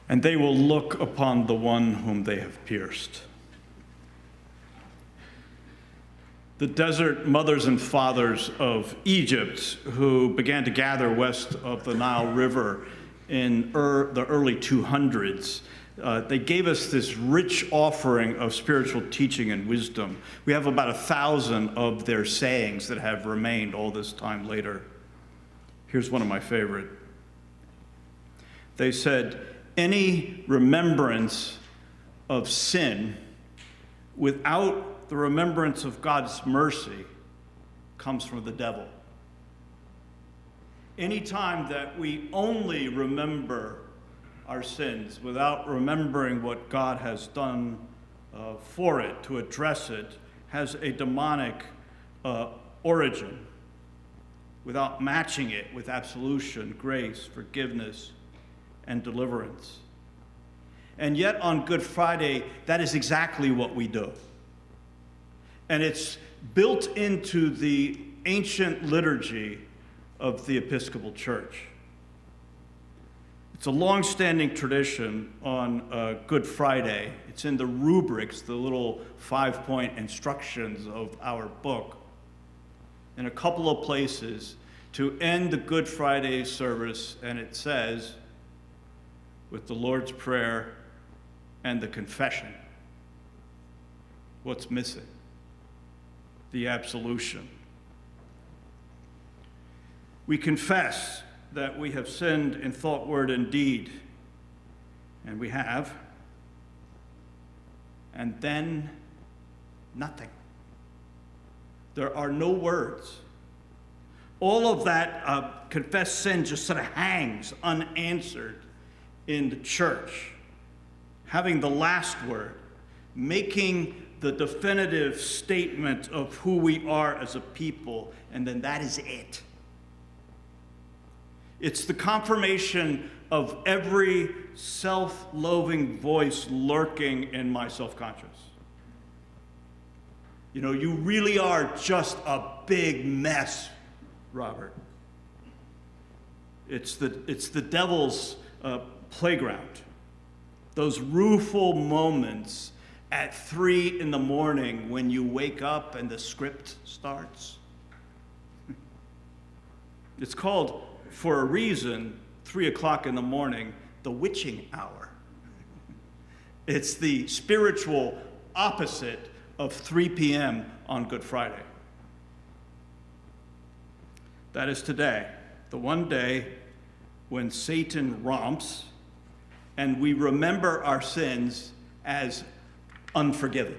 and they will look upon the one whom they have pierced. The desert mothers and fathers of Egypt, who began to gather west of the Nile River in the early 200s, they gave us this rich offering of spiritual teaching and wisdom. We have about 1,000 of their sayings that have remained all this time later. Here's one of my favorite. They said, any remembrance of sin without the remembrance of God's mercy comes from the devil. Any time that we only remember our sins without remembering what God has done for it, to address it, has a demonic origin, without matching it with absolution, grace, forgiveness, and deliverance. And yet on Good Friday, that is exactly what we do. And it's built into the ancient liturgy of the Episcopal Church. It's a long-standing tradition on Good Friday. It's in the rubrics, the little 5-point instructions of our book, in a couple of places to end the Good Friday service, and it says, with the Lord's Prayer and the confession. What's missing? The absolution. We confess that we have sinned in thought, word, and deed, and we have, and then nothing. There are no words. All of that confessed sin just sort of hangs unanswered in the church, having the last word, making the definitive statement of who we are as a people, and then that is it. It's the confirmation of every self-loathing voice lurking in my self-conscious. You know, you really are just a big mess, Robert. It's the devil's playground. Those rueful moments at 3 in the morning when you wake up and the script starts. It's called, for a reason, 3 o'clock in the morning, the witching hour. It's the spiritual opposite of 3 p.m. on Good Friday. That is today, the one day when Satan romps and we remember our sins as unforgiven.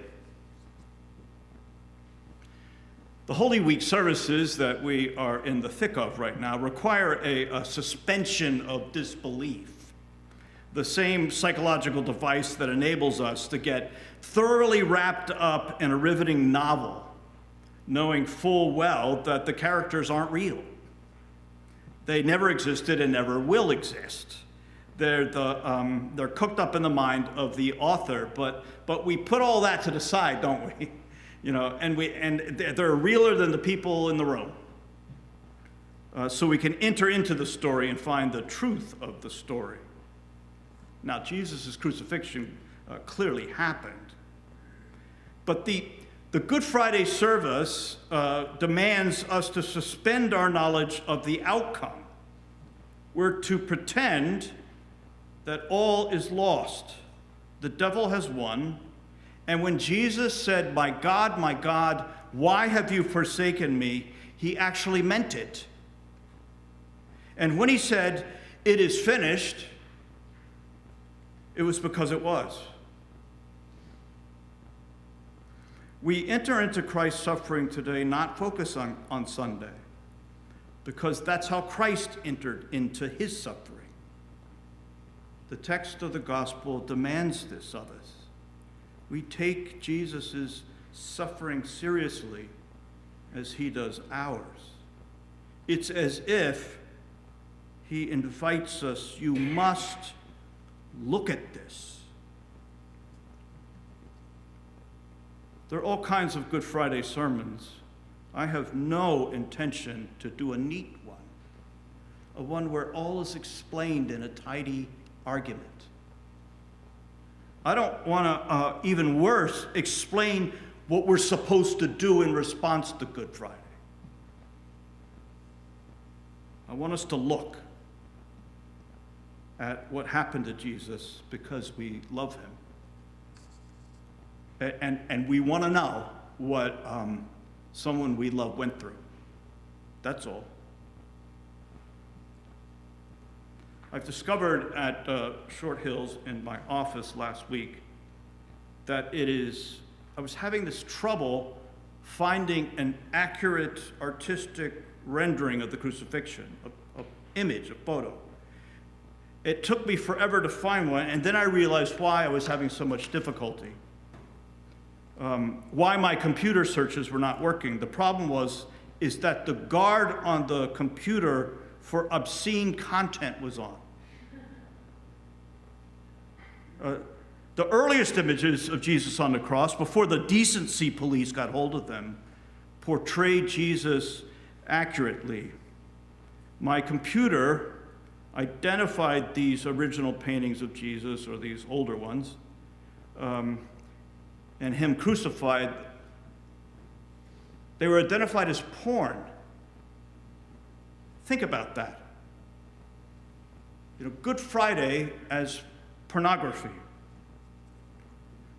The Holy Week services that we are in the thick of right now require a suspension of disbelief, the same psychological device that enables us to get thoroughly wrapped up in a riveting novel, knowing full well that the characters aren't real. They never existed and never will exist. They're cooked up in the mind of the author, but we put all that to the side, don't we? You know, and they're realer than the people in the room. So we can enter into the story and find the truth of the story. Now, Jesus' crucifixion clearly happened. But the Good Friday service demands us to suspend our knowledge of the outcome. We're to pretend that all is lost. The devil has won. And when Jesus said, my God, why have you forsaken me?" he actually meant it. And when he said, "It is finished," it was because it was. We enter into Christ's suffering today not focused on Sunday, because that's how Christ entered into his suffering. The text of the gospel demands this of us. We take Jesus' suffering seriously as he does ours. It's as if he invites us, you must look at this. There are all kinds of Good Friday sermons. I have no intention to do a neat one, a one where all is explained in a tidy argument. I don't want to, even worse, explain what we're supposed to do in response to Good Friday. I want us to look at what happened to Jesus because we love him. And we want to know what someone we love went through. That's all. I've discovered at Short Hills in my office last week that I was having this trouble finding an accurate artistic rendering of the crucifixion, an image, a photo. It took me forever to find one, and then I realized why I was having so much difficulty. Why my computer searches were not working. The problem is that the guard on the computer for obscene content was on. The earliest images of Jesus on the cross, before the decency police got hold of them, portrayed Jesus accurately. My computer identified these original paintings of Jesus, or these older ones, and him crucified. They were identified as porn. Think about that. Good Friday as pornography.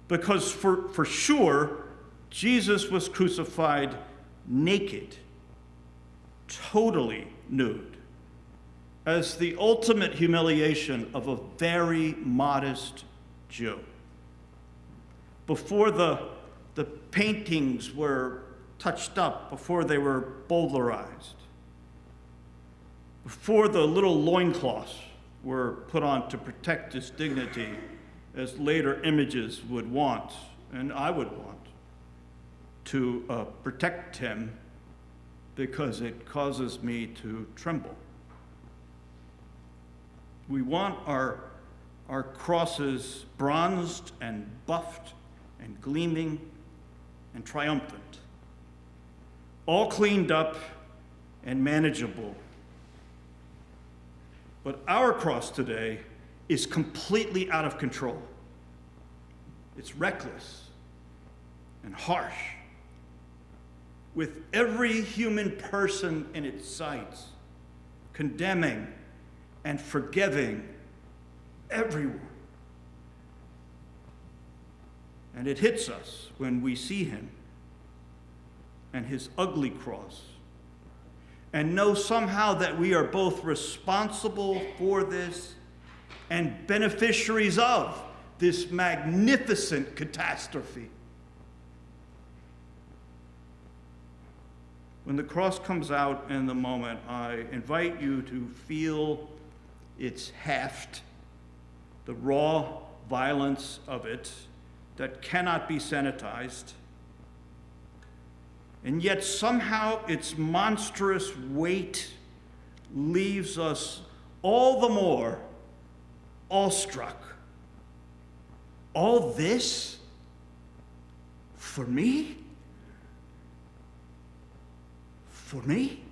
Because for sure, Jesus was crucified naked, totally nude, as the ultimate humiliation of a very modest Jew. Before the paintings were touched up, before they were bowdlerized, before the little loincloths were put on to protect his dignity, as later images would want, and I would want, to protect him because it causes me to tremble. We want our crosses bronzed and buffed and gleaming and triumphant, all cleaned up and manageable. But our cross today is completely out of control. It's reckless and harsh, with every human person in its sights, condemning and forgiving everyone. And it hits us when we see him and his ugly cross, and know somehow that we are both responsible for this and beneficiaries of this magnificent catastrophe. When the cross comes out in the moment, I invite you to feel its heft, the raw violence of it that cannot be sanitized, and yet somehow its monstrous weight leaves us all the more awestruck. All this for me? For me?